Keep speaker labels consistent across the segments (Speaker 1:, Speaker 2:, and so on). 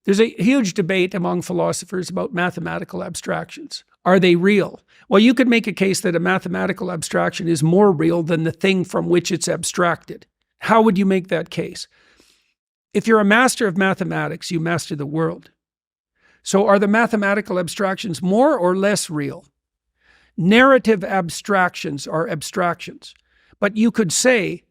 Speaker 1: There's a huge debate among philosophers about mathematical abstractions. Are they real? Well, you could make a case that a mathematical abstraction is more real than the thing from which it's abstracted. How would you make that case? If you're a master of mathematics, you master the world. So are the mathematical abstractions more or less real? Narrative abstractions are abstractions. But you could say,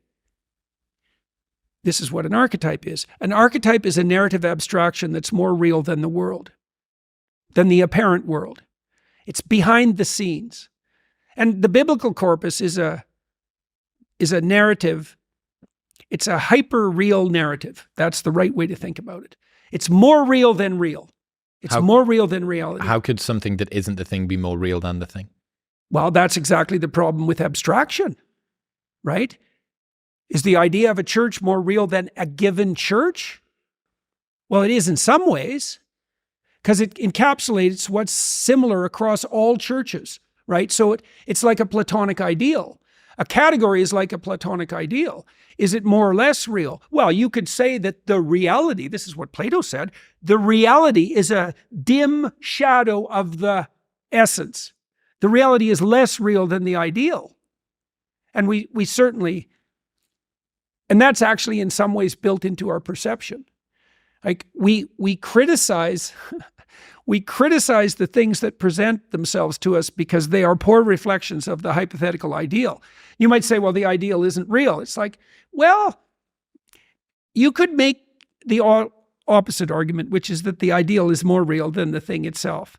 Speaker 1: this is what an archetype is. An archetype is a narrative abstraction that's more real than the world, than the apparent world. It's behind the scenes. And the biblical corpus is a narrative. It's a hyper-real narrative. That's the right way to think about it. It's more real than real. It's more real than reality.
Speaker 2: How could something that isn't the thing be more real than the thing?
Speaker 1: Well, that's exactly the problem with abstraction, right? Is the idea of a church more real than a given church? Well, it is in some ways, because it encapsulates what's similar across all churches, right? So it's like a Platonic ideal. A category is like a Platonic ideal. Is it more or less real? Well, you could say that the reality, this is what Plato said, the reality is a dim shadow of the essence. The reality is less real than the ideal. And we certainly, and that's actually in some ways built into our perception. Like we criticize the things that present themselves to us because they are poor reflections of the hypothetical ideal. You might say, well, the ideal isn't real. It's like, well, you could make the opposite argument, which is that the ideal is more real than the thing itself.